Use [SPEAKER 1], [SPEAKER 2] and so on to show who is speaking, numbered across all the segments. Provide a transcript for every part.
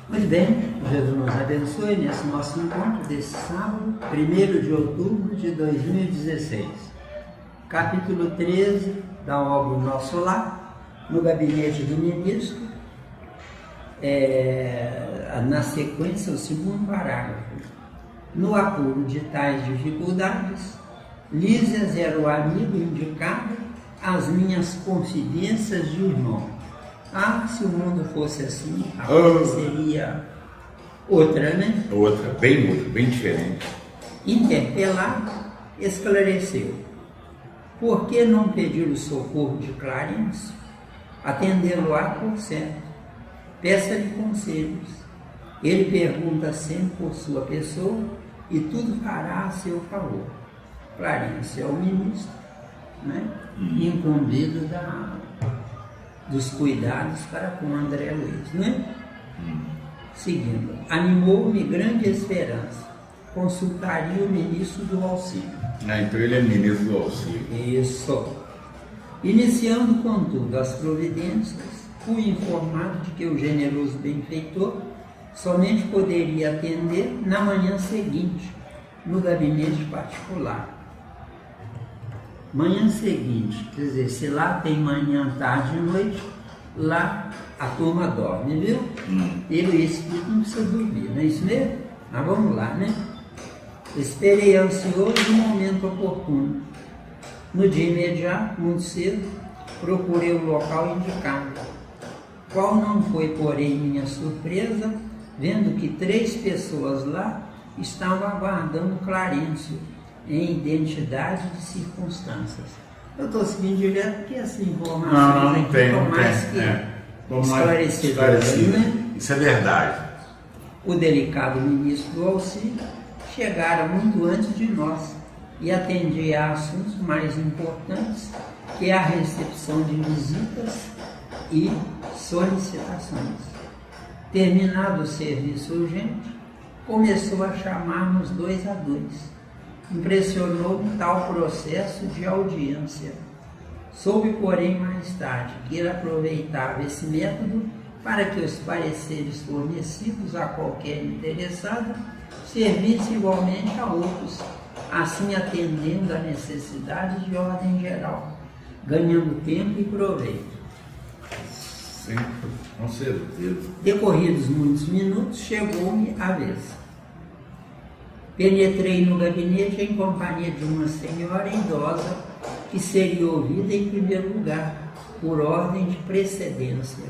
[SPEAKER 1] Muito bem, Jesus nos abençoe nesse nosso encontro desse sábado, 1º de outubro de 2016. Capítulo 13 da obra Nosso Lar, no gabinete do ministro, na sequência, o segundo parágrafo. No apuro de tais dificuldades, Lísias era o amigo indicado às minhas confidências de irmão. Se o mundo fosse assim, a coisa seria outra, né?
[SPEAKER 2] Outra, bem diferente.
[SPEAKER 1] Interpelado, esclareceu. Por que não pedir o socorro de Clarencio? Atendê-lo-á por certo. Peça-lhe conselhos. Ele pergunta sempre por sua pessoa e tudo fará a seu favor. Clarencio é o ministro, né? Incumbido dos cuidados para com André Luiz, né? Seguindo, animou-me grande esperança. Consultaria o ministro do auxílio.
[SPEAKER 2] Então ele é ministro do auxílio.
[SPEAKER 1] Isso. Iniciando, contudo, as providências, fui informado de que o generoso benfeitor somente poderia atender na manhã seguinte, no gabinete particular. Manhã seguinte, quer dizer, se lá tem manhã, tarde e noite, lá a turma dorme, viu? Ele e o espírito não precisa dormir, não é isso mesmo? Mas vamos lá, né? Esperei ansioso o momento oportuno. No dia imediato, muito cedo, procurei o local indicado. Qual não foi, porém, minha surpresa, vendo que 3 pessoas lá estavam aguardando Clarencio em identidade de circunstâncias. Eu estou seguindo direto porque essa informação
[SPEAKER 2] não tem,
[SPEAKER 1] mais que esclarecedoras, né?
[SPEAKER 2] Isso é verdade.
[SPEAKER 1] O delicado ministro do auxílio chegara muito antes de nós e atendia a assuntos mais importantes que a recepção de visitas e solicitações. Terminado o serviço urgente, começou a chamar-nos 2 a 2. Impressionou-me tal processo de audiência. Soube, porém, mais tarde que ele aproveitava esse método para que os pareceres fornecidos a qualquer interessado servissem igualmente a outros, assim atendendo a necessidades de ordem geral, ganhando tempo e proveito.
[SPEAKER 2] Sim, com certeza.
[SPEAKER 1] Decorridos muitos minutos, chegou-me a vez. Penetrei no gabinete em companhia de uma senhora idosa que seria ouvida em primeiro lugar, por ordem de precedência.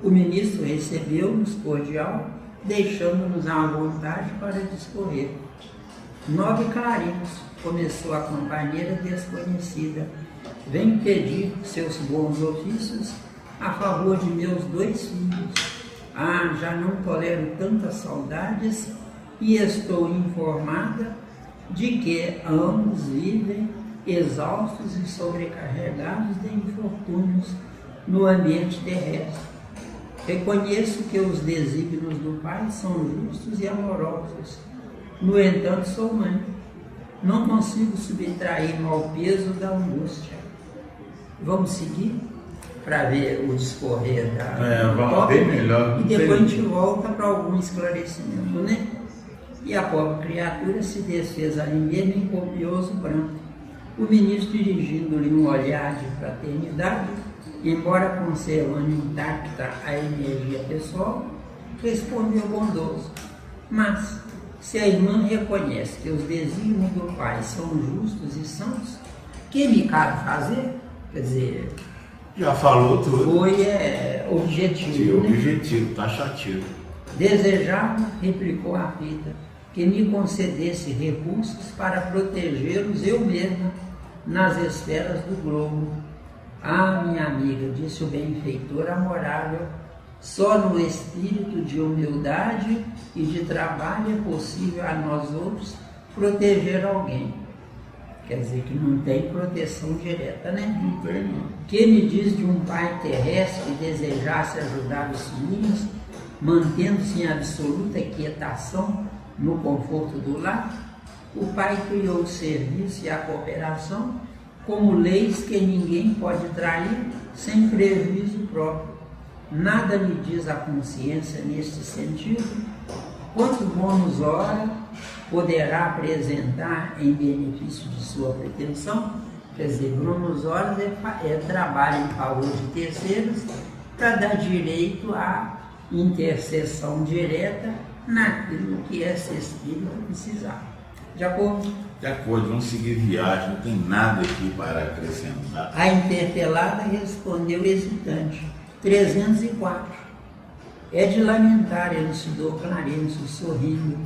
[SPEAKER 1] O ministro recebeu-nos cordial, deixando-nos à vontade para discorrer. Nobre Clarencio, começou a companheira desconhecida, vem pedir seus bons ofícios a favor de meus 2 filhos. Já não tolero tantas saudades e estou informada de que ambos vivem exaustos e sobrecarregados de infortúnios no ambiente terrestre. Reconheço que os desígnios do Pai são justos e amorosos. No entanto, sou mãe. Não consigo subtrair-me ao peso da angústia. Vamos seguir para ver o discorrer
[SPEAKER 2] vamos bem melhor.
[SPEAKER 1] E depois a gente volta para algum esclarecimento, né? E a pobre criatura se desfez ali mesmo em copioso pranto. O ministro, dirigindo-lhe um olhar de fraternidade, embora conservando intacta a energia pessoal, respondeu bondoso: mas, se a irmã reconhece que os desígnios do Pai são justos e sãos, que me cabe fazer? Quer dizer,
[SPEAKER 2] já falou tudo.
[SPEAKER 1] Foi objetivo, né?
[SPEAKER 2] Objetivo, taxativo.
[SPEAKER 1] Desejava, replicou a Rita, que me concedesse recursos para protegê-los eu mesma nas esferas do globo. Minha amiga, disse o benfeitor amorável, só no espírito de humildade e de trabalho é possível a nós outros proteger alguém. Quer dizer que não tem proteção direta, né?
[SPEAKER 2] Não tem, não.
[SPEAKER 1] Que me diz de um pai terrestre que desejasse ajudar os filhos, mantendo-se em absoluta quietação no conforto do lar? O Pai criou o serviço e a cooperação como leis que ninguém pode trair sem prejuízo próprio. Nada me diz a consciência neste sentido. Quanto bônus hora poderá apresentar em benefício de sua pretensão? Quer dizer, bônus horas é trabalho em favor de terceiros para dar direito à intercessão direta naquilo que esse espírito precisar. De acordo?
[SPEAKER 2] De acordo, vamos seguir viagem, não tem nada aqui para acrescentar.
[SPEAKER 1] A interpelada respondeu hesitante. 304. É de lamentar, elucidou Clarencio, sorrindo,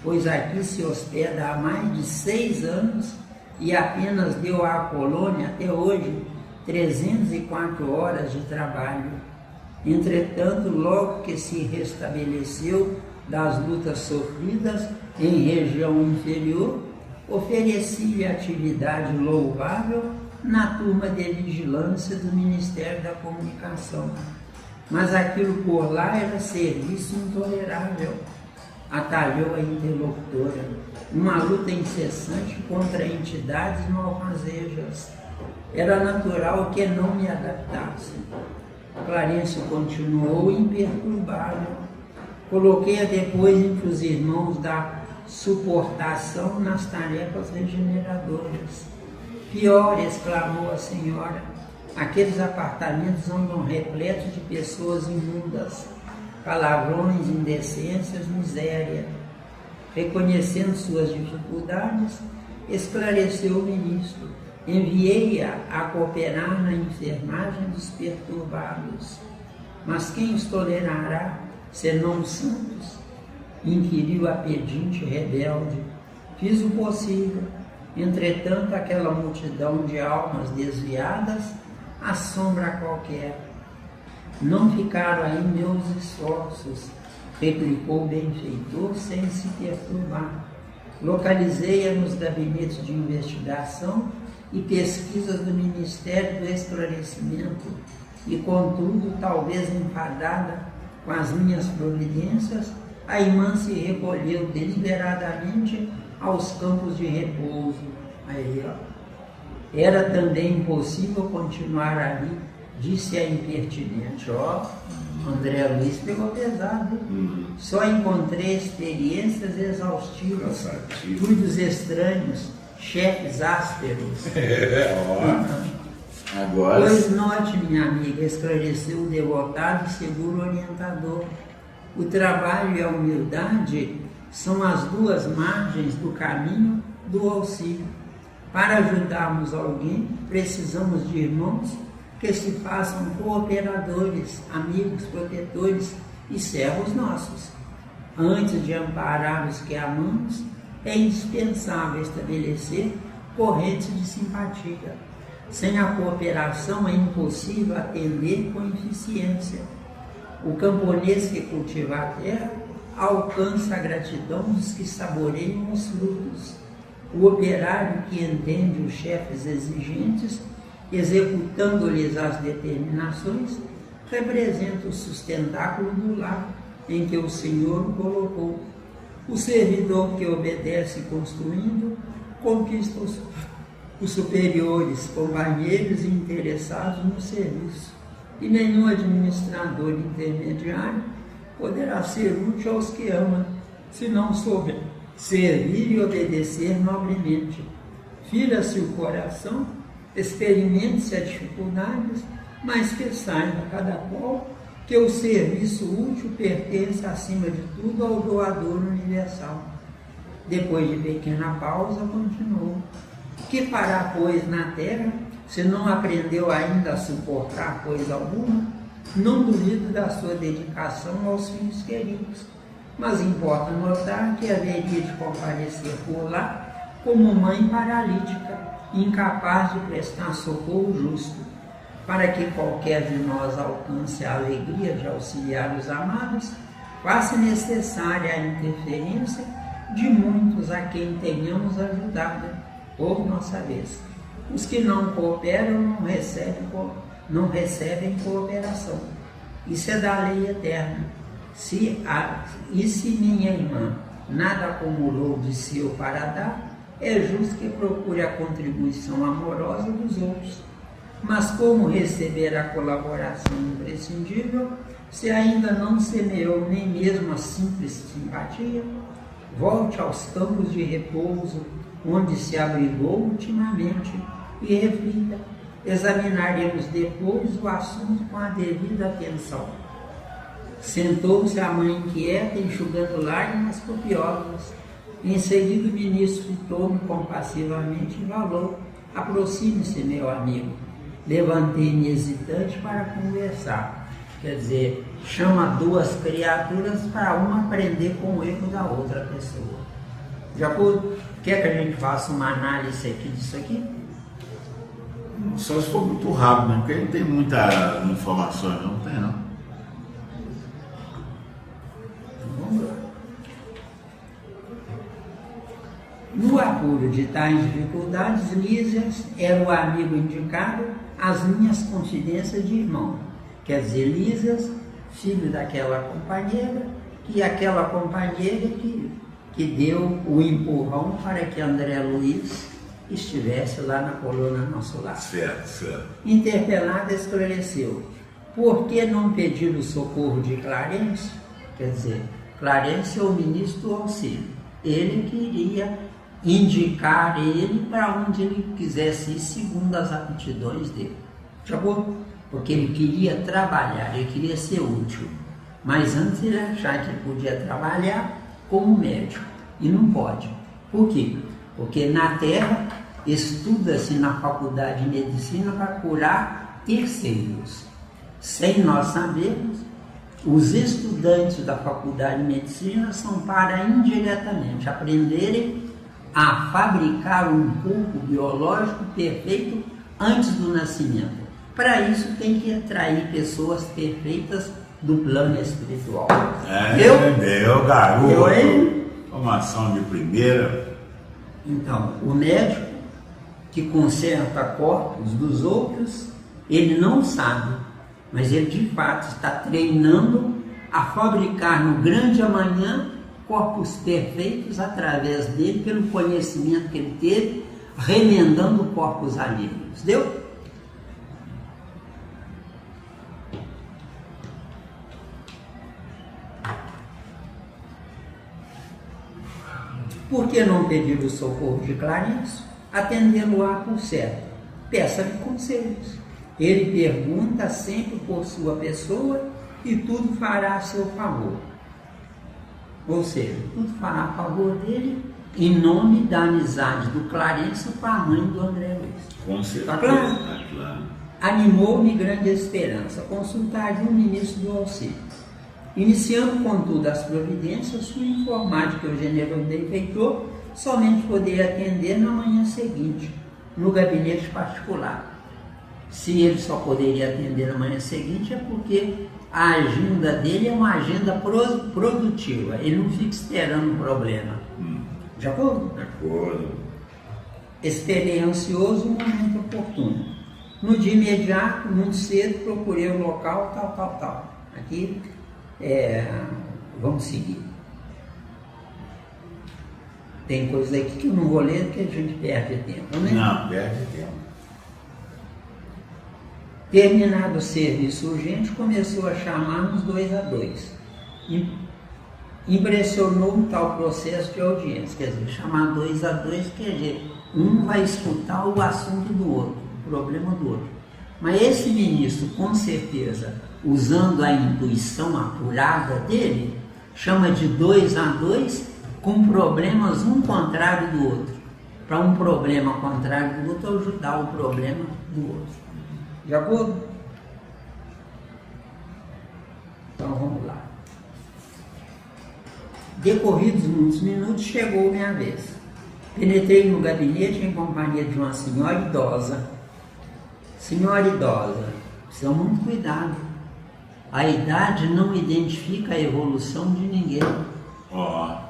[SPEAKER 1] pois aqui se hospeda há mais de 6 anos e apenas deu à colônia até hoje 304 horas de trabalho. Entretanto, logo que se restabeleceu das lutas sofridas em região inferior, ofereci-lhe atividade louvável na turma de vigilância do Ministério da Comunicação. Mas aquilo por lá era serviço intolerável, atalhou a interlocutora, uma luta incessante contra entidades malfazejas. Era natural que não me adaptasse. Clarencio continuou imperturbável. Coloquei-a depois entre os irmãos da suportação nas tarefas regeneradoras. Pior, exclamou a senhora, aqueles apartamentos andam repletos de pessoas imundas, palavrões, indecências, miséria. Reconhecendo suas dificuldades, esclareceu o ministro. Enviei-a a cooperar na enfermagem dos perturbados. Mas quem os tolerará, senão os santos? Inquiriu a pedinte rebelde. Fiz o possível. Entretanto, aquela multidão de almas desviadas assombra qualquer. Não ficaram aí meus esforços, replicou o benfeitor sem se perturbar. Localizei-a nos gabinetes de investigação e pesquisas do Ministério do Esclarecimento e, contudo, talvez enfadada com as minhas providências, a irmã se recolheu deliberadamente aos campos de repouso. Aí, ó. Era também impossível continuar ali, disse a impertinente. Ó, André Luiz pegou pesado. Só encontrei experiências exaustivas, fluidos estranhos, chefes ásperos.
[SPEAKER 2] Agora.
[SPEAKER 1] Pois note, minha amiga, esclareceu o devotado e seguro orientador. O trabalho e a humildade são as duas margens do caminho do auxílio. Para ajudarmos alguém, precisamos de irmãos que se façam cooperadores, amigos, protetores e servos nossos. Antes de amparar os que amamos, é indispensável estabelecer correntes de simpatia. Sem a cooperação é impossível atender com eficiência. O camponês que cultiva a terra alcança a gratidão dos que saboreiam os frutos. O operário que entende os chefes exigentes, executando-lhes as determinações, representa o sustentáculo do lar em que o Senhor o colocou. O servidor que obedece construindo, conquista os superiores, companheiros e interessados no serviço. E nenhum administrador intermediário poderá ser útil aos que ama, se não souber servir e obedecer nobremente. Fira-se o coração, experimente-se as dificuldades, mas que saiba cada qual que o serviço útil pertence, acima de tudo, ao doador universal. Depois de pequena pausa, continuou. Que fará, pois, na terra, se não aprendeu ainda a suportar coisa alguma? Não duvido da sua dedicação aos filhos queridos, mas importa notar que haveria de comparecer por lá como mãe paralítica, incapaz de prestar socorro justo. Para que qualquer de nós alcance a alegria de auxiliar os amados, faça necessária a interferência de muitos a quem tenhamos ajudado por nossa vez. Os que não cooperam não recebem cooperação. Isso é da lei eterna. Se minha irmã nada acumulou de seu para dar, é justo que procure a contribuição amorosa dos outros. Mas como receber a colaboração imprescindível, Se ainda não semeou nem mesmo a simples simpatia, volte aos campos de repouso, onde se abrigou ultimamente, e reflita. Examinaremos depois o assunto com a devida atenção. Sentou-se a mãe inquieta, enxugando lágrimas copiosas. Em seguida o ministro fitou-me compassivamente e falou: aproxime-se, meu amigo. Levantei-me hesitante para conversar. Quer dizer, chama duas criaturas para uma aprender com o erro da outra pessoa. Já quer que a gente faça uma análise aqui disso aqui?
[SPEAKER 2] Só se for muito rápido, né? Porque não tem muita informação, não tem não.
[SPEAKER 1] Vamos lá. No apuro de tais dificuldades, Lísias era o amigo indicado às minhas confidências de irmão. Quer dizer, Lísias, filho daquela companheira, que aquela companheira que deu o empurrão para que André Luiz estivesse lá na coluna Nosso Lar.
[SPEAKER 2] Certo.
[SPEAKER 1] Interpelada, esclareceu: por que não pedir o socorro de Clarencio? Quer dizer, Clarencio é o ministro do auxílio. Ele queria indicar ele para onde ele quisesse ir, segundo as aptidões dele. Porque ele queria trabalhar, ele queria ser útil. Mas antes ele achava que ele podia trabalhar como médico. E não pode. Por quê? Porque na Terra estuda-se na faculdade de medicina para curar terceiros. Sem nós sabermos, os estudantes da faculdade de medicina são para indiretamente aprenderem a fabricar um corpo biológico perfeito antes do nascimento. Para isso tem que atrair pessoas perfeitas do plano espiritual.
[SPEAKER 2] Meu garoto!
[SPEAKER 1] Eu,
[SPEAKER 2] Formação de primeira.
[SPEAKER 1] Então, o médico que conserta corpos dos outros, ele não sabe, mas ele de fato está treinando a fabricar no grande amanhã corpos perfeitos através dele, pelo conhecimento que ele teve, remendando corpos alheios. Deu? Por que não pedir o socorro de Clarencio? Atendê-lo-á por certo. Peça-lhe conselhos. Ele pergunta sempre por sua pessoa e tudo fará a seu favor. Ou seja, tudo fará a favor dele em nome da amizade do Clarencio com a mãe do André Luiz.
[SPEAKER 2] Com certeza.
[SPEAKER 1] Está claro?
[SPEAKER 2] Tá claro.
[SPEAKER 1] Animou-me grande esperança. Consultar o ministro do auxílio. Iniciando, contudo, as providências, fui informado que o general benfeitor somente poderia atender na manhã seguinte, no gabinete particular. Se ele só poderia atender na manhã seguinte, é porque a agenda dele é uma agenda produtiva. Ele não fica esperando um problema. De acordo?
[SPEAKER 2] De acordo.
[SPEAKER 1] Esperei ansioso o momento oportuno. No dia imediato, muito cedo, procurei o local, tal. Aqui, vamos seguir. Tem coisas aqui que eu não vou ler porque a gente perde tempo, né?
[SPEAKER 2] Não, perde tempo.
[SPEAKER 1] Terminado o serviço urgente, começou a chamar-nos 2 a 2. Impressionou tal processo de audiência. Quer dizer, chamar 2 a 2 quer dizer, um vai escutar o assunto do outro, o problema do outro. Mas esse ministro, com certeza, usando a intuição apurada dele, chama de 2 a 2 com problemas um contrário do outro. Para um problema contrário do outro, ajudar o problema do outro. De acordo? Então vamos lá. Decorridos muitos minutos, chegou minha vez. Penetrei no gabinete em companhia de uma senhora idosa. Senhora idosa, precisa muito cuidado. A idade não identifica a evolução de ninguém.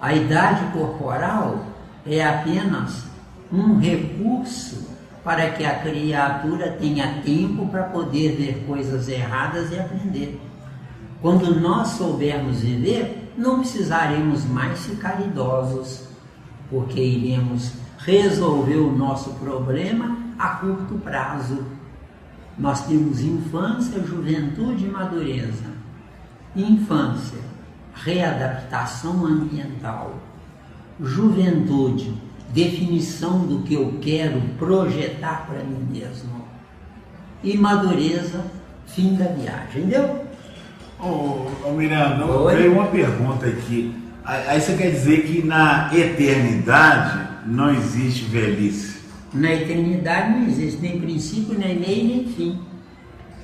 [SPEAKER 1] A idade corporal é apenas um recurso para que a criatura tenha tempo para poder ver coisas erradas e aprender. Quando nós soubermos viver, não precisaremos mais ficar idosos, porque iremos resolver o nosso problema a curto prazo. Nós temos infância, juventude e madureza. infância, readaptação ambiental, juventude, definição do que eu quero projetar para mim mesmo, e madureza, fim da viagem, entendeu?
[SPEAKER 2] Ô Miranda, veio uma pergunta aqui. Aí você quer dizer que na eternidade não existe velhice?
[SPEAKER 1] Na eternidade não existe nem princípio, nem meio, nem fim.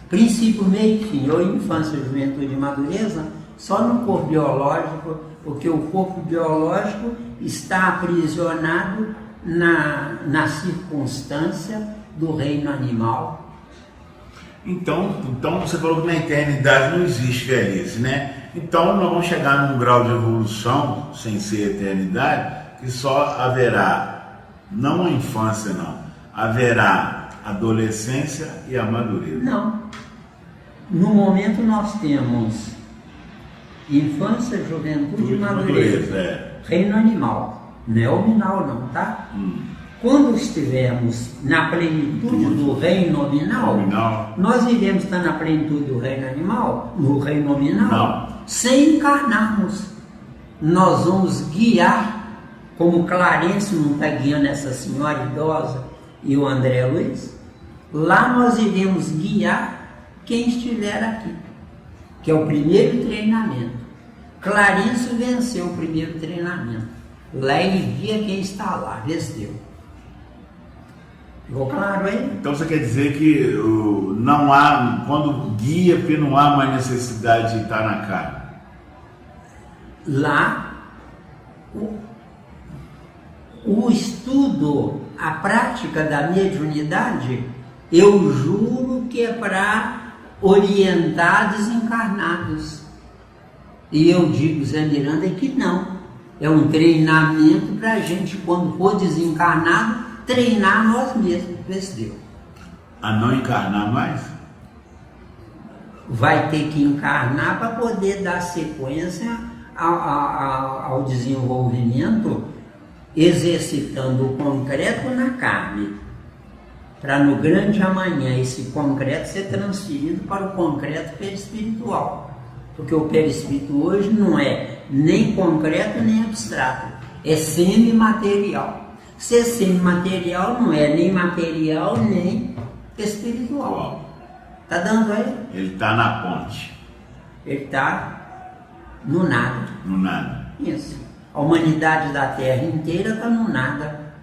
[SPEAKER 1] Princípio, meio e fim, ou infância, juventude e madureza, só no corpo biológico, porque o corpo biológico está aprisionado na circunstância do reino animal.
[SPEAKER 2] Então você falou que na eternidade não existe velhice, né? Então nós vamos chegar num grau de evolução, sem ser eternidade, que só haverá, não a infância não, haverá adolescência e a madureza.
[SPEAKER 1] Não. No momento nós temos infância, juventude e madureza. Reino animal, não é nominal não, tá? Quando estivermos na plenitude do reino nominal, nós iremos estar na plenitude do reino animal, no reino nominal, sem encarnarmos. Nós vamos guiar, como Clarence não está guiando essa senhora idosa e o André Luiz, lá nós iremos guiar quem estiver aqui, que é o primeiro treinamento. Clarence venceu o primeiro treinamento. Lá ele guia quem está lá, venceu. Ficou claro aí?
[SPEAKER 2] Então você quer dizer que não há, quando guia, porque não há mais necessidade de estar na carne?
[SPEAKER 1] Lá, o estudo, a prática da mediunidade, eu juro que é para orientar desencarnados. E eu digo, Zé Miranda, que não. É um treinamento para a gente, quando for desencarnado, treinar nós mesmos, vê se deu.
[SPEAKER 2] A não encarnar mais?
[SPEAKER 1] Vai ter que encarnar para poder dar sequência ao desenvolvimento, exercitando o concreto na carne, para no grande amanhã esse concreto ser transferido para o concreto perispiritual. Porque o perispírito hoje não é nem concreto nem abstrato, é semimaterial. Ser semimaterial não é nem material nem espiritual. Tá dando aí?
[SPEAKER 2] Ele está na ponte.
[SPEAKER 1] Ele está no nada.
[SPEAKER 2] No nada.
[SPEAKER 1] Isso. A humanidade da Terra inteira está no nada.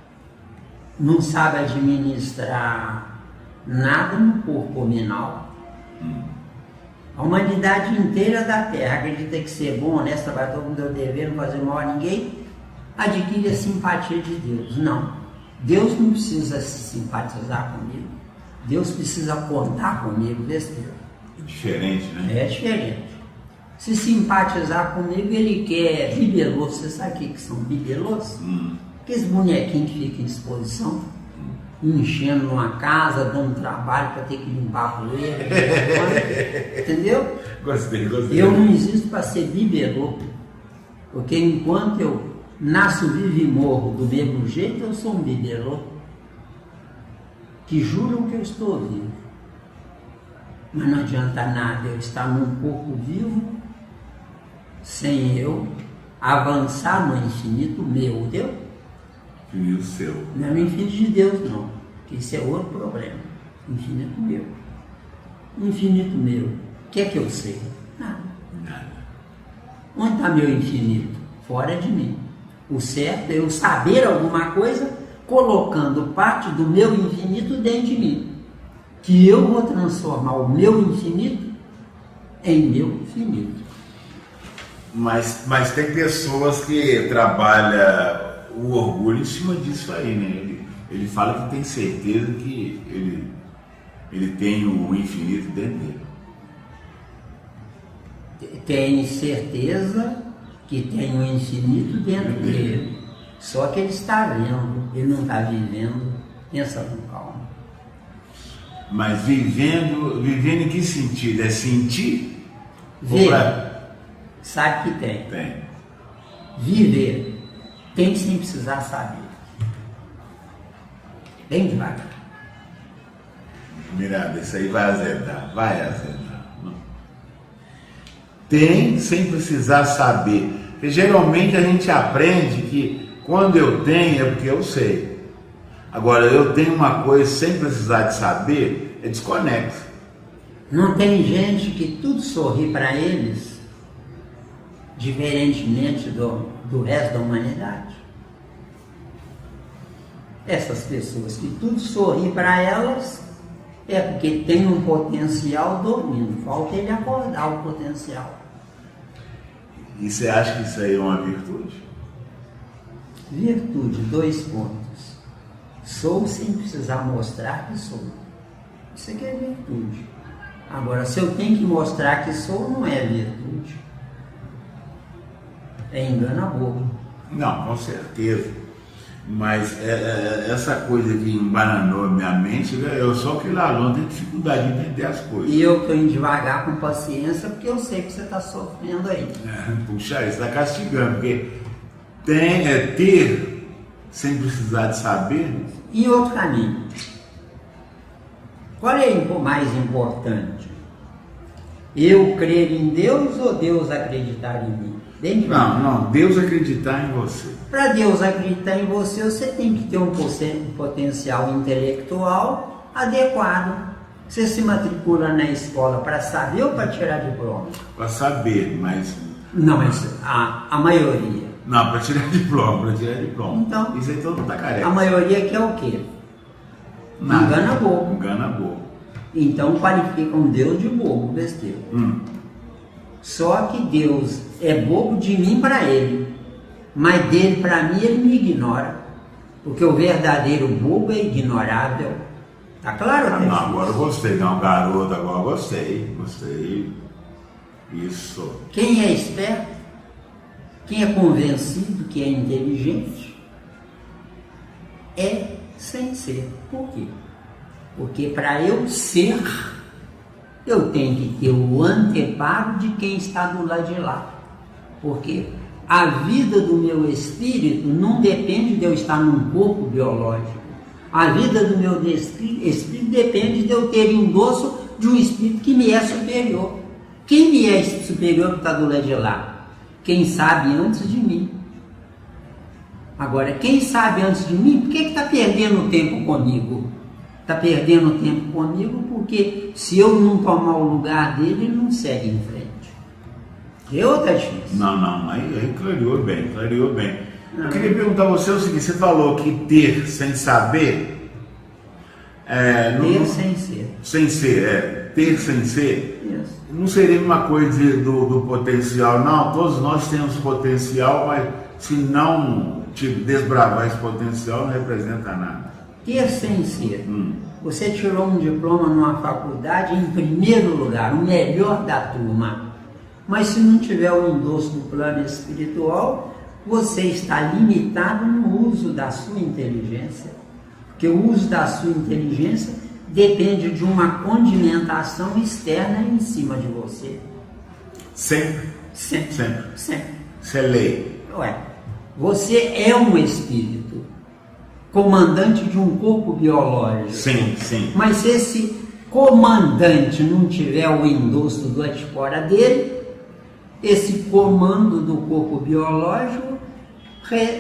[SPEAKER 1] Não sabe administrar nada no corpo nominal. A humanidade inteira da Terra acredita que ser bom, honesto, trabalhar todo mundo dever, não fazer mal a ninguém, adquire a simpatia de Deus. Não. Deus não precisa se simpatizar comigo. Deus precisa contar comigo, besteira.
[SPEAKER 2] É diferente, né?
[SPEAKER 1] É diferente. Se simpatizar comigo, ele quer bibelôs. Você sabe o que são bibelôs? Aqueles bonequinhos que ficam em exposição, enchendo uma casa, dando trabalho para ter que limpar a poeira. Entendeu?
[SPEAKER 2] Gostei.
[SPEAKER 1] Eu não existo para ser bibelô, porque enquanto eu nasço, vivo e morro do mesmo jeito, eu sou um bibelô, que juram que eu estou vivo. Mas não adianta nada eu estar num corpo vivo, sem eu avançar no infinito meu, entendeu?
[SPEAKER 2] Infinito seu.
[SPEAKER 1] Não é no infinito de Deus, não. Que isso é outro problema. Infinito meu. Infinito meu. O que é que eu sei? Nada. Onde está meu infinito? Fora de mim. O certo é eu saber alguma coisa, colocando parte do meu infinito dentro de mim. Que eu vou transformar o meu infinito em meu finito.
[SPEAKER 2] Mas tem pessoas que trabalham o orgulho em cima disso aí, né? Ele fala que tem certeza que ele tem o infinito dentro dele.
[SPEAKER 1] Tem certeza que tem o infinito dentro dele. Só que ele está vendo, ele não está vivendo. Pensa com calma.
[SPEAKER 2] Mas vivendo em que sentido? É sentir?
[SPEAKER 1] Ver. Sabe que tem.
[SPEAKER 2] Tem.
[SPEAKER 1] Viver. Tem sem precisar saber. Bem devagar.
[SPEAKER 2] Miranda, isso aí vai azedar. tem sem precisar saber. Porque geralmente a gente aprende que quando eu tenho é porque eu sei. Agora, eu tenho uma coisa sem precisar de saber, é desconexo.
[SPEAKER 1] Não tem gente que tudo sorri para eles, diferentemente do resto da humanidade. Essas pessoas que tudo sorri para elas é porque tem um potencial dormindo, falta ele acordar o potencial.
[SPEAKER 2] E você acha que isso aí é uma virtude?
[SPEAKER 1] Virtude, 2 pontos. Sou sem precisar mostrar que sou. Isso aqui é virtude. Agora, se eu tenho que mostrar que sou, não é virtude. É engano bobo.
[SPEAKER 2] Não, com certeza. Mas essa coisa que embananou minha mente, eu sou aquele aluno que tem dificuldade de entender as coisas.
[SPEAKER 1] E eu estou indo devagar com paciência, porque eu sei que você está sofrendo aí.
[SPEAKER 2] Puxa, isso está castigando, porque ter sem precisar de saber.
[SPEAKER 1] E outro caminho. Qual é o mais importante? Eu crer em Deus ou Deus acreditar em mim?
[SPEAKER 2] Não, Deus acreditar em você.
[SPEAKER 1] Para Deus acreditar em você, você tem que ter um potencial intelectual adequado. Você se matricula na escola para saber ou para tirar diploma?
[SPEAKER 2] Para saber, mas...
[SPEAKER 1] Não, mas a maioria.
[SPEAKER 2] Não, para tirar diploma,
[SPEAKER 1] Então,
[SPEAKER 2] isso aí todo mundo está careca.
[SPEAKER 1] A maioria quer o quê?
[SPEAKER 2] Nada.
[SPEAKER 1] Engana bobo.
[SPEAKER 2] Engana bobo.
[SPEAKER 1] Então qualificam Deus de bobo, besteira. Só que Deus é bobo de mim para ele, mas dele para mim ele me ignora, porque o verdadeiro bobo é ignorável. Tá claro?
[SPEAKER 2] Não, agora eu gostei, não, garoto, agora gostei. Isso.
[SPEAKER 1] Quem é esperto, quem é convencido que é inteligente, é sem ser. Por quê? Porque para eu ser, eu tenho que ter o anteparo de quem está do lado de lá. Porque a vida do meu espírito não depende de eu estar num corpo biológico. A vida do meu espírito depende de eu ter endosso de um espírito que me é superior. Quem me é superior que está do lado de lá? Quem sabe antes de mim. Agora, quem sabe antes de mim, por que está perdendo tempo comigo? Está perdendo tempo comigo porque se eu não tomar o lugar dele, ele não segue em frente. É outra chance.
[SPEAKER 2] Não, aí clareou bem. Eu queria perguntar a você o seguinte, você falou que ter sem saber...
[SPEAKER 1] ter sem ser.
[SPEAKER 2] Sem ser, ter sem ser...
[SPEAKER 1] Isso.
[SPEAKER 2] Não seria uma coisa do potencial, não. Todos nós temos potencial, mas se não desbravar esse potencial, não representa nada.
[SPEAKER 1] Ter sem ser. Você tirou um diploma numa faculdade em primeiro lugar, o melhor da turma. Mas se não tiver o endosso do plano espiritual, você está limitado no uso da sua inteligência. Porque o uso da sua inteligência depende de uma condimentação externa em cima de você.
[SPEAKER 2] Sempre. Isso é lei.
[SPEAKER 1] Ué, você é um espírito, comandante de um corpo biológico.
[SPEAKER 2] Sim.
[SPEAKER 1] Mas se esse comandante não tiver o endosso do lado de fora dele, esse comando do corpo biológico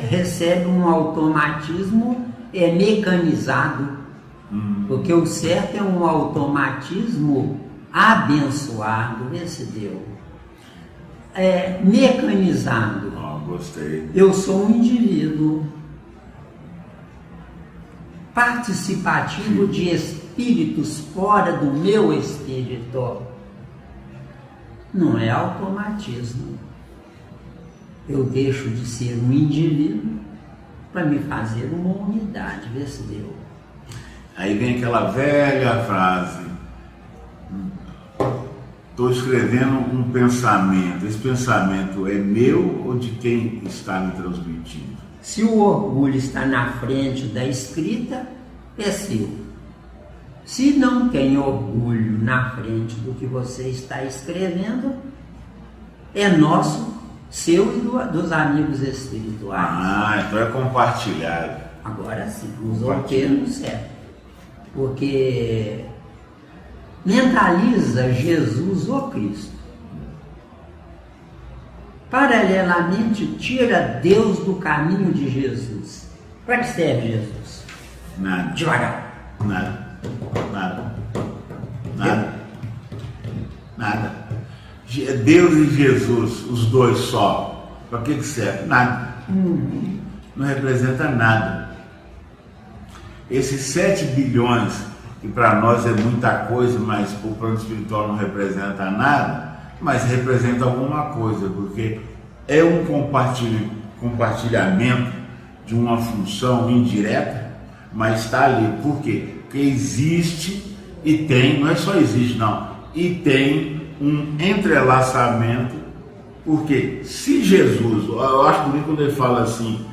[SPEAKER 1] recebe um automatismo mecanizado. Porque o certo é um automatismo abençoado, vê se deu. Mecanizado.
[SPEAKER 2] Gostei.
[SPEAKER 1] Eu sou um indivíduo participativo de espíritos fora do meu espírito. Não é automatismo. Eu deixo de ser um indivíduo para me fazer uma unidade, vê se deu.
[SPEAKER 2] Aí vem aquela velha frase: estou escrevendo um pensamento, esse pensamento é meu ou de quem está me transmitindo?
[SPEAKER 1] Se o orgulho está na frente da escrita, é seu. Se não tem orgulho na frente do que você está escrevendo, é nosso, seu e dos amigos espirituais.
[SPEAKER 2] Então é compartilhado.
[SPEAKER 1] Agora sim, usou o termo certo. Porque mentaliza Jesus ou Cristo. paralelamente tira Deus do caminho de Jesus. Para que serve Jesus?
[SPEAKER 2] Nada.
[SPEAKER 1] Devagar.
[SPEAKER 2] Nada. Nada. Nada. Nada. Deus e Jesus, os dois só. Para que serve? Nada. Não representa nada. Esses 7 bilhões, que para nós é muita coisa, mas para o plano espiritual não representa nada, mas representa alguma coisa, porque é um compartilhamento de uma função indireta, mas está ali. Por quê? Porque existe e tem, não é só existe não, e tem um entrelaçamento, porque se Jesus, eu acho bonito quando ele fala assim,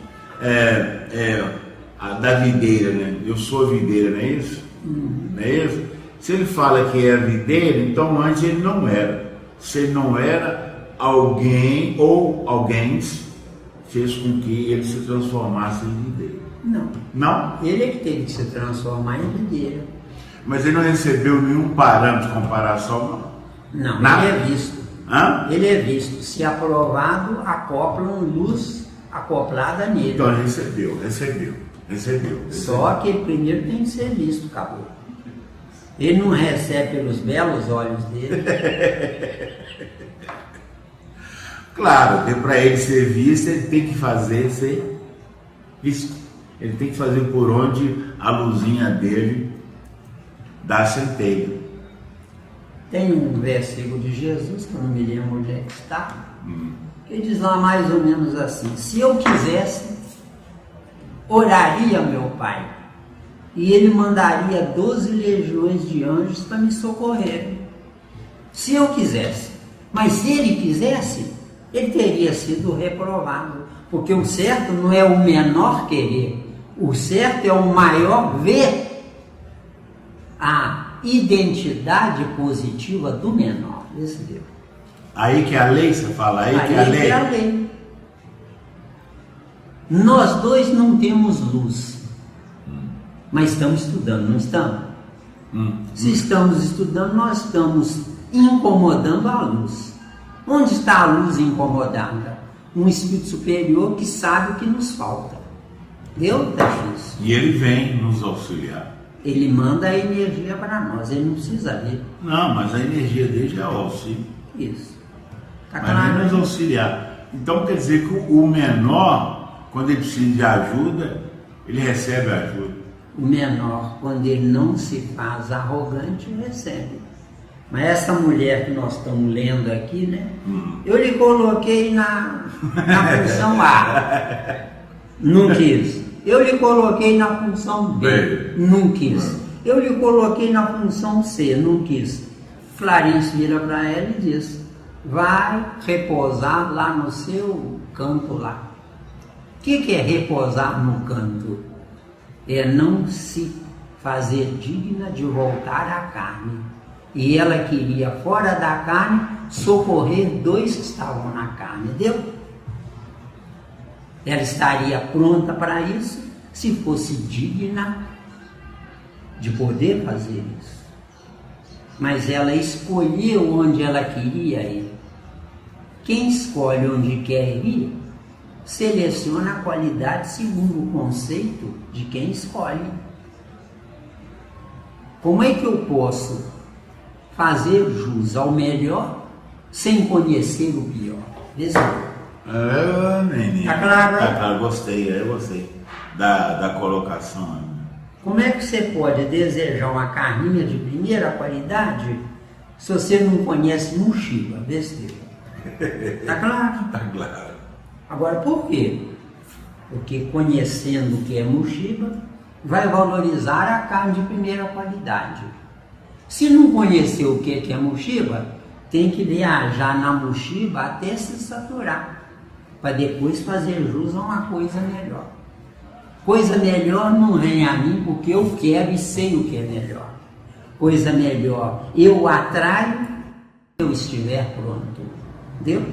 [SPEAKER 2] da videira, né? Eu sou a videira, não é isso? Não é isso? Se ele fala que é a videira, então antes ele não era. Se ele não era, alguém ou alguém fez com que ele se transformasse em videira.
[SPEAKER 1] Não.
[SPEAKER 2] Não?
[SPEAKER 1] Ele é que teve que se transformar em videira.
[SPEAKER 2] Mas ele não recebeu nenhum parâmetro de comparação, não?
[SPEAKER 1] Não,
[SPEAKER 2] Nada.
[SPEAKER 1] ele é visto.
[SPEAKER 2] Hã?
[SPEAKER 1] Ele é visto. Se aprovado, acoplam luz acoplada nele.
[SPEAKER 2] Então ele recebeu.
[SPEAKER 1] Só que ele primeiro tem que ser visto, acabou. Ele não recebe pelos belos olhos dele.
[SPEAKER 2] Claro, que para ele ser visto, ele tem que fazer ser visto. Ele tem que fazer por onde a luzinha dele dá centelha.
[SPEAKER 1] Tem um versículo de Jesus, que eu não me lembro onde é que está, que diz lá mais ou menos assim: se eu quisesse, oraria meu Pai, e ele mandaria 12 legiões de anjos para me socorrer. Se eu quisesse. Mas se ele quisesse, ele teria sido reprovado. Porque o certo não é o menor querer. O certo é o maior ver a identidade positiva do menor. Esse Deus.
[SPEAKER 2] Aí que a lei, você fala, aí que
[SPEAKER 1] É a lei. Nós dois não temos luz. Mas estamos estudando, não estamos? Se estamos estudando, nós estamos incomodando a luz. Onde está a luz incomodada? Um espírito superior que sabe o que nos falta. Deus é isso.
[SPEAKER 2] E ele vem nos auxiliar.
[SPEAKER 1] Ele manda a energia para nós, ele não precisa ver.
[SPEAKER 2] Não, mas a energia dele já é o auxílio.
[SPEAKER 1] Isso. Tá
[SPEAKER 2] Mas
[SPEAKER 1] claro?
[SPEAKER 2] vem nos auxiliar. Então quer dizer que o menor, quando ele precisa de ajuda, ele recebe ajuda.
[SPEAKER 1] O menor, quando ele não se faz arrogante, recebe. Mas essa mulher que nós estamos lendo aqui, né? Eu lhe coloquei na função A. Não quis. Eu lhe coloquei na função B. Não quis. Eu lhe coloquei na função C. Não quis. Clarice vira para ela e diz: vai repousar lá no seu canto lá. O que é repousar no canto? É não se fazer digna de voltar à carne. E ela queria, fora da carne, socorrer 2 que estavam na carne. Deu? Ela estaria pronta para isso se fosse digna de poder fazer isso. Mas ela escolheu onde ela queria ir. Quem escolhe onde quer ir, seleciona a qualidade segundo o conceito de quem escolhe. Como é que eu posso fazer jus ao melhor sem conhecer o pior?
[SPEAKER 2] Menino.
[SPEAKER 1] Tá claro?
[SPEAKER 2] Tá claro, gostei da colocação.
[SPEAKER 1] Como é que você pode desejar uma carninha de primeira qualidade se você não conhece Mushiba? Tá claro?
[SPEAKER 2] Tá claro.
[SPEAKER 1] Agora, por quê? Porque conhecendo o que é Mushiba, vai valorizar a carne de primeira qualidade. Se não conhecer o que é Mushiba, tem que viajar na Mushiba até se saturar, para depois fazer jus a uma coisa melhor. Coisa melhor não vem a mim porque eu quero e sei o que é melhor. Coisa melhor eu atraio se eu estiver pronto. Entendeu?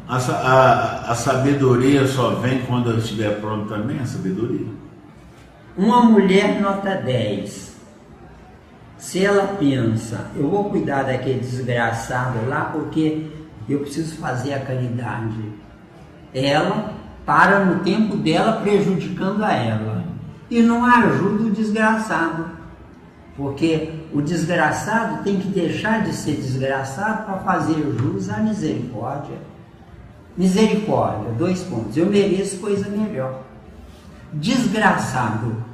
[SPEAKER 2] A sabedoria só vem quando eu estiver pronto também, a sabedoria?
[SPEAKER 1] Uma mulher nota 10 Se ela pensa, eu vou cuidar daquele desgraçado lá porque eu preciso fazer a caridade, ela para no tempo dela prejudicando a ela e não ajuda o desgraçado, porque o desgraçado tem que deixar de ser desgraçado para fazer jus à misericórdia. Misericórdia, 2 pontos, eu mereço coisa melhor. Desgraçado,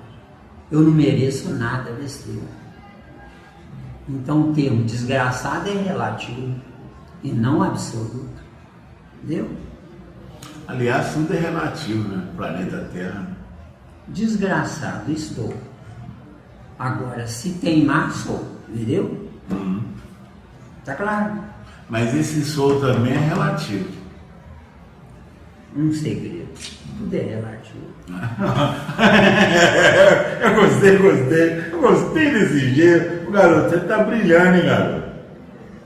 [SPEAKER 1] eu não mereço nada desse Deus. Então o termo desgraçado é relativo e não absoluto. Entendeu?
[SPEAKER 2] Aliás, tudo é relativo, né? Planeta Terra.
[SPEAKER 1] Desgraçado estou. Agora, se teimar, sou. Entendeu? Tá claro?
[SPEAKER 2] Mas esse sou também é relativo.
[SPEAKER 1] Um segredo. Tudo é relativo.
[SPEAKER 2] Eu gostei desse jeito. O garoto, você tá brilhando, hein, garoto?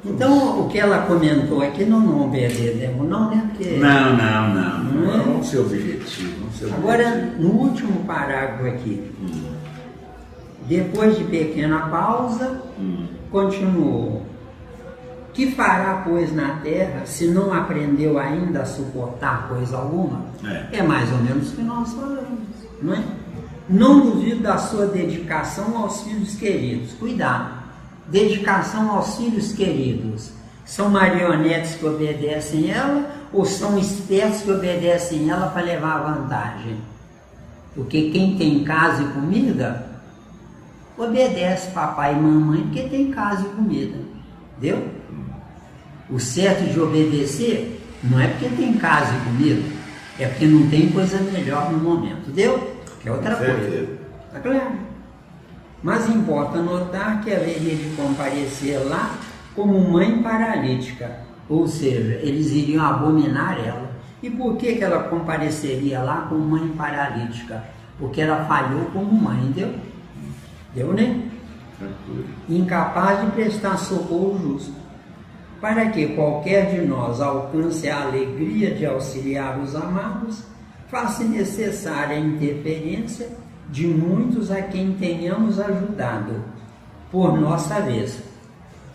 [SPEAKER 1] Então, o que ela comentou aqui não perdemos, não, né? Porque...
[SPEAKER 2] Não. Vamos ser objetivos.
[SPEAKER 1] Agora, no último parágrafo aqui, depois de pequena pausa, continuou. Que fará, pois, na terra, se não aprendeu ainda a suportar coisa alguma? É mais ou menos o que nós falamos, não é? Não duvido da sua dedicação aos filhos queridos. Cuidado, dedicação aos filhos queridos. São marionetes que obedecem ela ou são espertos que obedecem ela para levar vantagem? Porque quem tem casa e comida, obedece papai e mamãe porque tem casa e comida. Entendeu? O certo de obedecer não é porque tem casa e comida, é porque não tem coisa melhor no momento, entendeu? Que é outra coisa. Tá claro? Mas importa notar que haveria de comparecer lá como mãe paralítica, ou seja, eles iriam abominar ela. E por que ela compareceria lá como mãe paralítica? Porque ela falhou como mãe, deu? Deu, né? Incapaz de prestar socorro justo. Para que qualquer de nós alcance a alegria de auxiliar os amados, faça necessária a interferência de muitos a quem tenhamos ajudado, por nossa vez.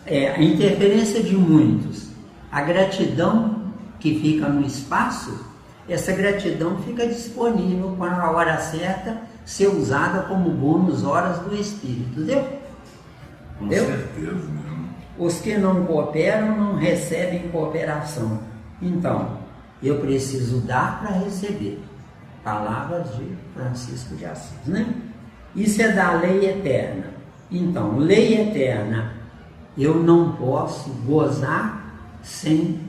[SPEAKER 1] A interferência de muitos, a gratidão que fica no espaço, essa gratidão fica disponível para a hora certa ser usada como bônus horas do Espírito, entendeu?
[SPEAKER 2] Com certeza, meu.
[SPEAKER 1] Os que não cooperam não recebem cooperação. Então, eu preciso dar para receber. Palavras de Francisco de Assis, né? Isso é da lei eterna. Então, lei eterna, eu não posso gozar sem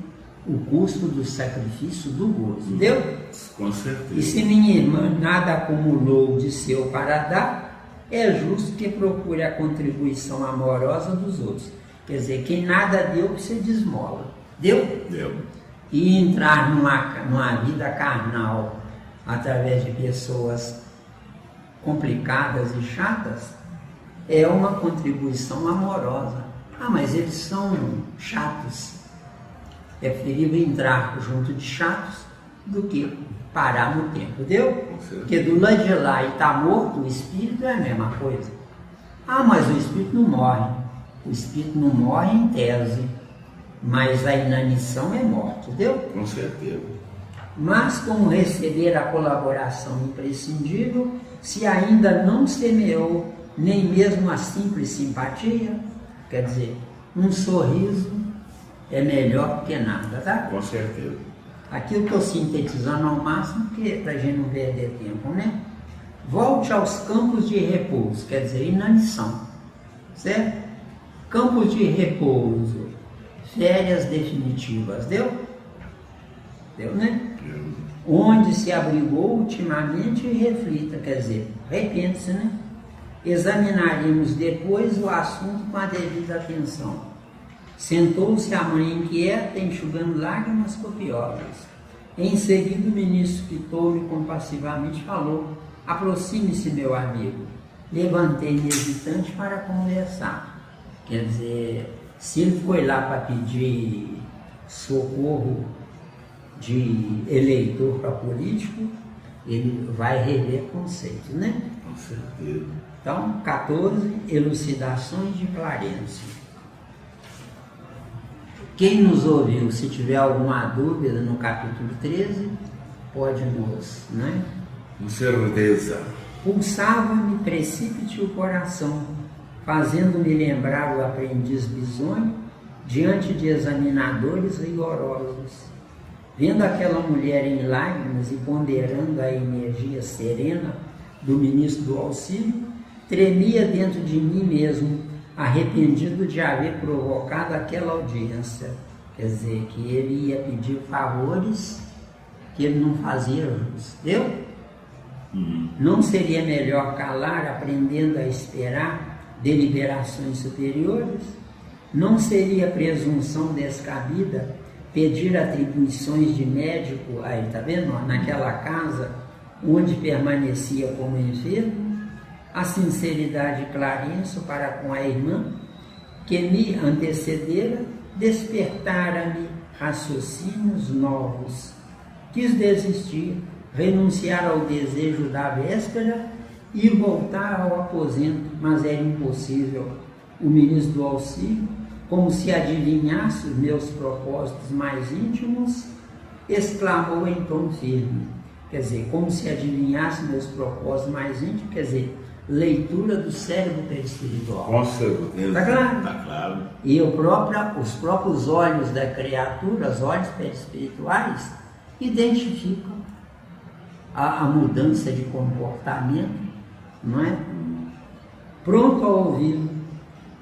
[SPEAKER 1] o custo do sacrifício do gozo, entendeu?
[SPEAKER 2] Com certeza.
[SPEAKER 1] E se minha irmã nada acumulou de seu para dar, é justo que procure a contribuição amorosa dos outros. Quer dizer, quem nada deu, você desmola. Deu?
[SPEAKER 2] Deu.
[SPEAKER 1] E entrar numa vida carnal através de pessoas complicadas e chatas é uma contribuição amorosa. Ah, mas eles são chatos. É preferível entrar junto de chatos do que parar no tempo, deu? Porque do lado de lá e tá morto, o espírito é a mesma coisa. Ah, mas o espírito não morre. O espírito não morre em tese, mas a inanição é morte, entendeu?
[SPEAKER 2] Com certeza.
[SPEAKER 1] Mas como receber a colaboração imprescindível, se ainda não semeou nem mesmo a simples simpatia, quer dizer, um sorriso é melhor que nada, tá?
[SPEAKER 2] Com certeza.
[SPEAKER 1] Aqui eu estou sintetizando ao máximo, para a gente não perder tempo, né? Volte aos campos de repouso, quer dizer, inanição, certo? Campos de repouso, férias definitivas, deu? Deu, né?
[SPEAKER 2] Deu.
[SPEAKER 1] Onde se abrigou ultimamente e reflita, quer dizer, repente-se, né? Examinaremos depois o assunto com a devida atenção. Sentou-se a mãe inquieta, enxugando lágrimas copiosas. Em seguida o ministro fitou-me compassivamente e falou: aproxime-se, meu amigo. Levantei-me hesitante para conversar. Quer dizer, se ele foi lá para pedir socorro de eleitor para político, ele vai rever conceitos, né?
[SPEAKER 2] Com certeza.
[SPEAKER 1] Então, 14 elucidações de Clarence. Quem nos ouviu, se tiver alguma dúvida no capítulo 13, pode nos, né?
[SPEAKER 2] Com certeza.
[SPEAKER 1] Pulsava-me precípite o coração, fazendo-me lembrar o aprendiz bisonho diante de examinadores rigorosos. Vendo aquela mulher em lágrimas e ponderando a energia serena do ministro do auxílio, tremia dentro de mim mesmo, arrependido de haver provocado aquela audiência. Quer dizer, que ele ia pedir favores que ele não fazia jus. Entendeu? Não seria melhor calar, aprendendo a esperar deliberações superiores? Não seria presunção descabida pedir atribuições de médico, aí tá vendo, naquela casa onde permanecia como enfermo? A sinceridade Clarence para com a irmã, que me antecedera, despertara-me raciocínios novos. Quis desistir, renunciar ao desejo da véspera e voltar ao aposento, mas era impossível. O ministro do auxílio, como se adivinhasse os meus propósitos mais íntimos, exclamou em tom firme. Quer dizer, como se adivinhasse meus propósitos mais íntimos, quer dizer, leitura do cérebro perispiritual.
[SPEAKER 2] Com certeza.
[SPEAKER 1] Está claro?
[SPEAKER 2] Está claro.
[SPEAKER 1] E os próprios olhos da criatura, os olhos perispirituais, identificam a mudança de comportamento, não é? Pronto a ouvi-lo,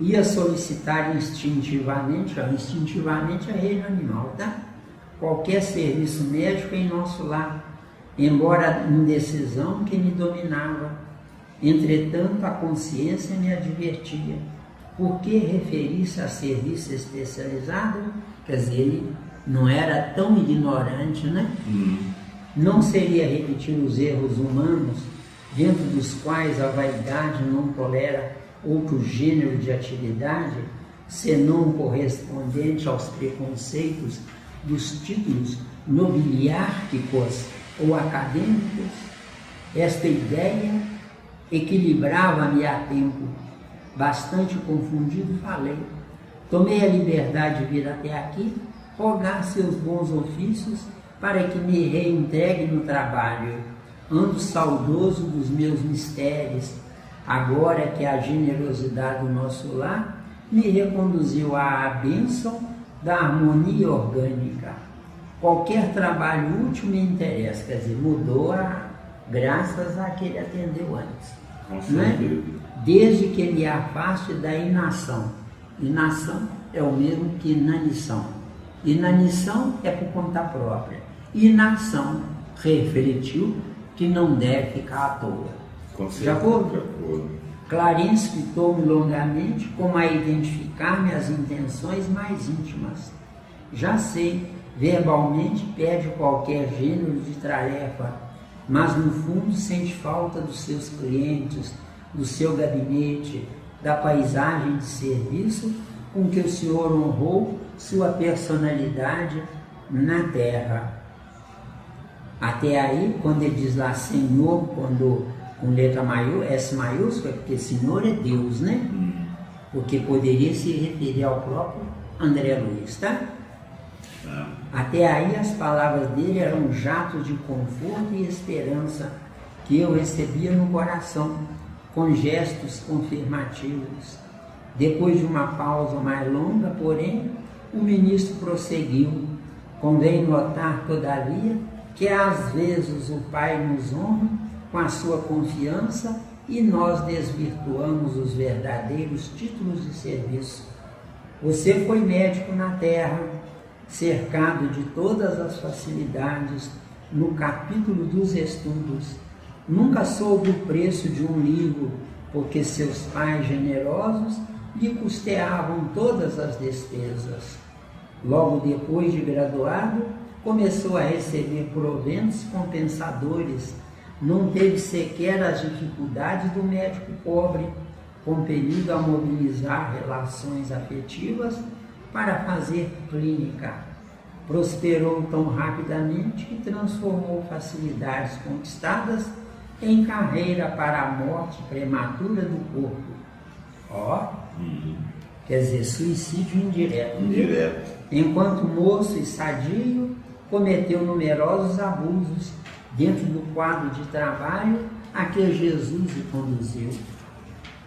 [SPEAKER 1] ia solicitar instintivamente é reino animal, tá? Qualquer serviço médico em nosso lar, embora a indecisão que me dominava. Entretanto, a consciência me advertia. Por que referir-se a serviço especializado? Quer dizer, ele não era tão ignorante, né? Não seria repetir os erros humanos, dentro dos quais a vaidade não tolera outro gênero de atividade, senão correspondente aos preconceitos dos títulos nobiliárquicos ou acadêmicos? Esta ideia equilibrava-me a tempo. Bastante confundido, falei. Tomei a liberdade de vir até aqui, rogar seus bons ofícios para que me reentregue no trabalho. Ando saudoso dos meus mistérios, agora que a generosidade do nosso lar me reconduziu à bênção da harmonia orgânica. Qualquer trabalho útil me interessa, quer dizer, mudou graças a que ele atendeu antes. Né? Desde que ele afaste da inação. Inação é o mesmo que inanição. Inanição é por conta própria. Inação refletiu que não deve ficar à toa. De acordo? Clarence fitou-me longamente como a identificar-me as intenções mais íntimas. Já sei, verbalmente pede qualquer gênero de tarefa, mas no fundo sente falta dos seus clientes, do seu gabinete, da paisagem de serviço com que o Senhor honrou sua personalidade na terra. Até aí, quando ele diz lá Senhor, quando com letra maiúscula, S maiúscula, é porque Senhor é Deus, né? Porque poderia se referir ao próprio André Luiz, tá? Até aí as palavras dele eram jatos de conforto e esperança que eu recebia no coração, com gestos confirmativos. Depois de uma pausa mais longa, porém, o ministro prosseguiu. Convém notar, todavia, que às vezes o Pai nos honra com a sua confiança e nós desvirtuamos os verdadeiros títulos de serviço. Você foi médico na terra, cercado de todas as facilidades no capítulo dos estudos. Nunca soube o preço de um livro, porque seus pais generosos lhe custeavam todas as despesas. Logo depois de graduado, começou a receber proventos compensadores. Não teve sequer as dificuldades do médico pobre, compelido a mobilizar relações afetivas para fazer clínica. Prosperou tão rapidamente que transformou facilidades conquistadas em carreira para a morte prematura do corpo. Ó, quer dizer, suicídio indireto.
[SPEAKER 2] Indireto.
[SPEAKER 1] Enquanto moço e sadio, cometeu numerosos abusos dentro do quadro de trabalho a que Jesus o conduziu.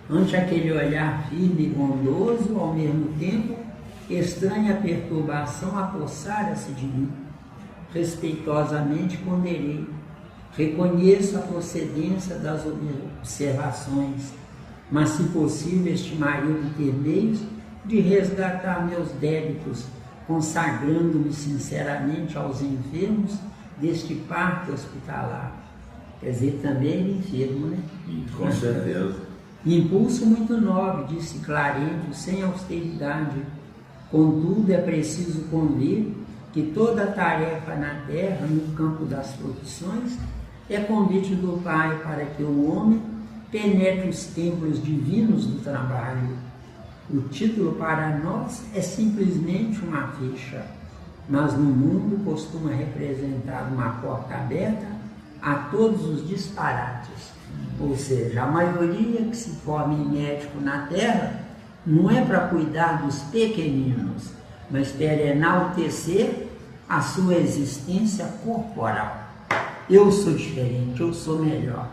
[SPEAKER 1] Ante aquele olhar firme e bondoso, ao mesmo tempo, estranha perturbação apossara-se de mim. Respeitosamente ponderei. Reconheço a procedência das observações, mas, se possível, estimaria obter meios de resgatar meus débitos, consagrando-me sinceramente aos enfermos deste parto hospitalar. Quer dizer, também ele enfermo, né?
[SPEAKER 2] Com certeza.
[SPEAKER 1] Impulso muito nobre, disse Clarendio, sem austeridade. Contudo, é preciso convir que toda tarefa na terra, no campo das profissões, é convite do Pai para que o homem penetre os templos divinos do trabalho. O título para nós é simplesmente uma ficha, mas no mundo costuma representar uma porta aberta a todos os disparates. Ou seja, a maioria que se forma em médico na terra não é para cuidar dos pequeninos, mas para enaltecer a sua existência corporal. Eu sou diferente, eu sou melhor.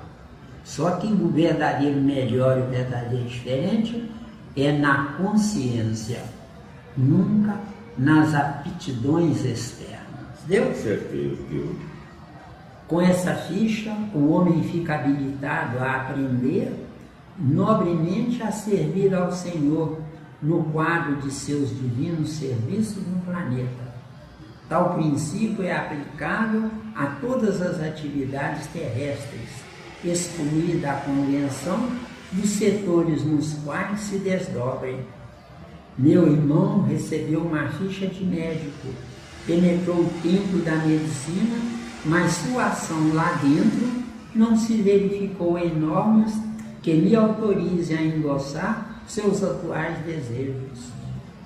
[SPEAKER 1] Só que o verdadeiro melhor e o verdadeiro diferente é na consciência, nunca nas aptidões externas. Deu?
[SPEAKER 2] Com certeza, deu.
[SPEAKER 1] Com essa ficha, o homem fica habilitado a aprender nobremente a servir ao Senhor no quadro de seus divinos serviços no planeta. Tal princípio é aplicável a todas as atividades terrestres, excluída a convenção dos setores nos quais se desdobrem. Meu irmão recebeu uma ficha de médico, penetrou o templo da medicina, mas sua ação lá dentro não se verificou em normas que lhe autorizem a endossar seus atuais desejos.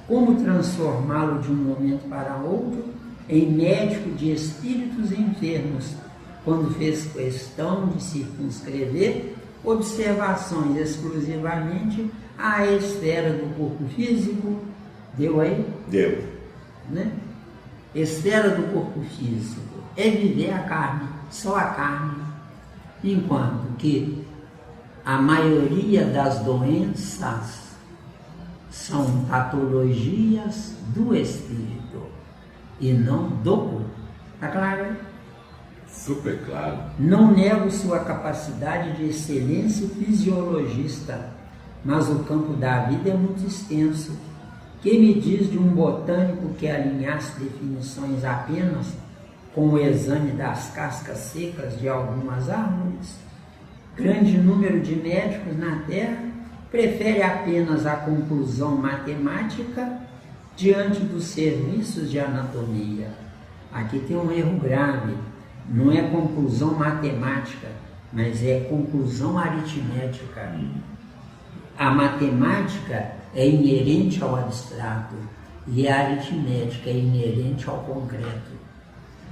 [SPEAKER 1] Como transformá-lo de um momento para outro em médico de espíritos enfermos, quando fez questão de circunscrever observações exclusivamente à esfera do corpo físico? Deu aí?
[SPEAKER 2] Deu.
[SPEAKER 1] Né? Esfera do corpo físico é viver a carne, só a carne, enquanto que a maioria das doenças são patologias do espírito e não do corpo. Está claro?
[SPEAKER 2] Super claro.
[SPEAKER 1] Não nego sua capacidade de excelência fisiologista, mas o campo da vida é muito extenso. Que me diz de um botânico que alinhasse definições apenas com o exame das cascas secas de algumas árvores? Grande número de médicos na Terra prefere apenas a conclusão matemática diante dos serviços de anatomia. Aqui tem um erro grave. Não é conclusão matemática, mas é conclusão aritmética. A matemática é inerente ao abstrato e a aritmética é inerente ao concreto.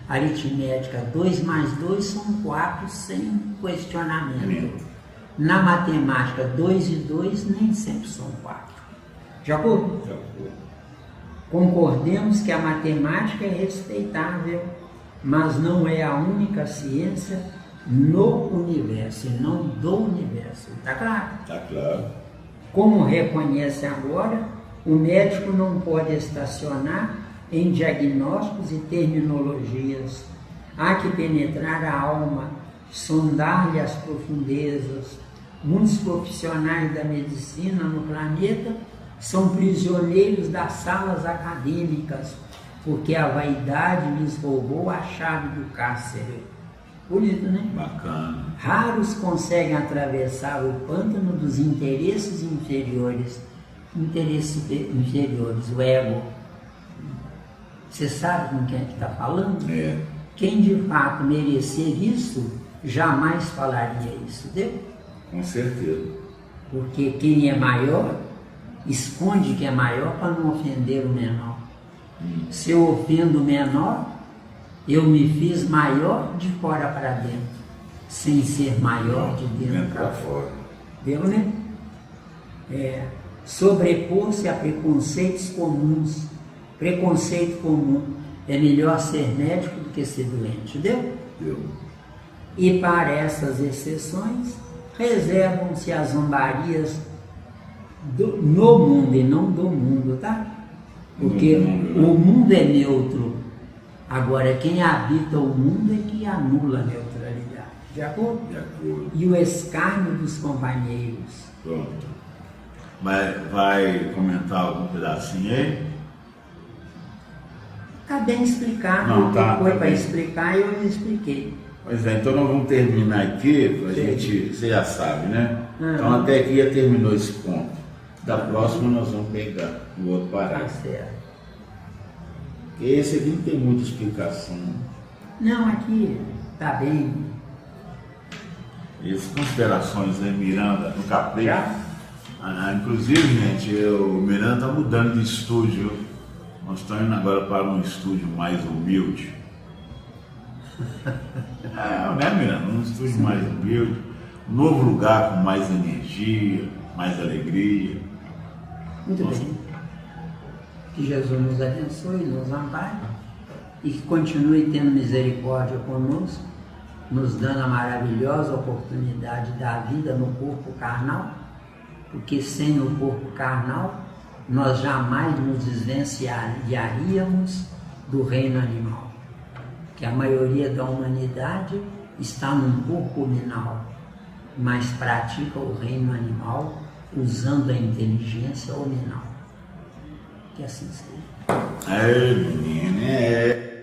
[SPEAKER 1] Aritmética, 2 mais 2 são 4 sem questionamento. Na matemática, 2 e 2 nem sempre são 4. De acordo?
[SPEAKER 2] De acordo.
[SPEAKER 1] Concordemos que a matemática é respeitável, mas não é a única ciência no universo, e não do universo. Está claro?
[SPEAKER 2] Está claro.
[SPEAKER 1] Como reconhece agora, o médico não pode estacionar em diagnósticos e terminologias. Há que penetrar a alma, sondar-lhe as profundezas. Muitos profissionais da medicina no planeta são prisioneiros das salas acadêmicas, porque a vaidade lhes roubou a chave do cárcere. Bonito, né?
[SPEAKER 2] Bacana.
[SPEAKER 1] Raros conseguem atravessar o pântano dos interesses inferiores. Interesses inferiores, o ego. Você sabe com quem é que está falando?
[SPEAKER 2] É.
[SPEAKER 1] Quem de fato merecer isso, jamais falaria isso, deu?
[SPEAKER 2] Com certeza.
[SPEAKER 1] Porque quem é maior, esconde que é maior para não ofender o menor. Se eu ofendo o menor, eu me fiz maior de fora para dentro. sem ser maior de dentro para fora. Deu, né? Sobrepor-se a preconceitos comuns. Preconceito comum é melhor ser médico do que ser doente, deu?
[SPEAKER 2] Deu.
[SPEAKER 1] E para essas exceções, reservam-se as zombarias no mundo e não do mundo, tá? Porque o mundo é neutro. Agora, quem habita o mundo é que anula a neutralidade. De acordo?
[SPEAKER 2] De acordo.
[SPEAKER 1] E o escárnio dos companheiros.
[SPEAKER 2] Pronto. Vai comentar algum pedacinho aí?
[SPEAKER 1] Está bem explicado.
[SPEAKER 2] Não, tá,
[SPEAKER 1] Foi
[SPEAKER 2] tá
[SPEAKER 1] para
[SPEAKER 2] bem.
[SPEAKER 1] explicar e eu expliquei.
[SPEAKER 2] Pois é, então nós vamos terminar aqui, a gente, você já sabe, né? Então até aqui já terminou esse ponto. Da próxima nós vamos pegar o outro
[SPEAKER 1] Tá
[SPEAKER 2] parágrafo.
[SPEAKER 1] certo.
[SPEAKER 2] Esse aqui não tem muita explicação.
[SPEAKER 1] Não, aqui está bem.
[SPEAKER 2] E as considerações, né, Miranda, no Capricho.
[SPEAKER 1] Já?
[SPEAKER 2] Inclusive, gente, o Miranda está mudando de estúdio. Nós estamos indo agora para um estúdio mais humilde. Né, Miranda? Um estúdio mais humilde. Um novo lugar com mais energia, mais alegria.
[SPEAKER 1] Muito bem. Que Jesus nos abençoe, nos ampare e que continue tendo misericórdia conosco, nos dando a maravilhosa oportunidade da vida no corpo carnal, porque sem o corpo carnal nós jamais nos desvencilharíamos do reino animal, que a maioria da humanidade está num corpo nominal, mas pratica o reino animal usando a inteligência hominal. Que assim seja.
[SPEAKER 2] Menino,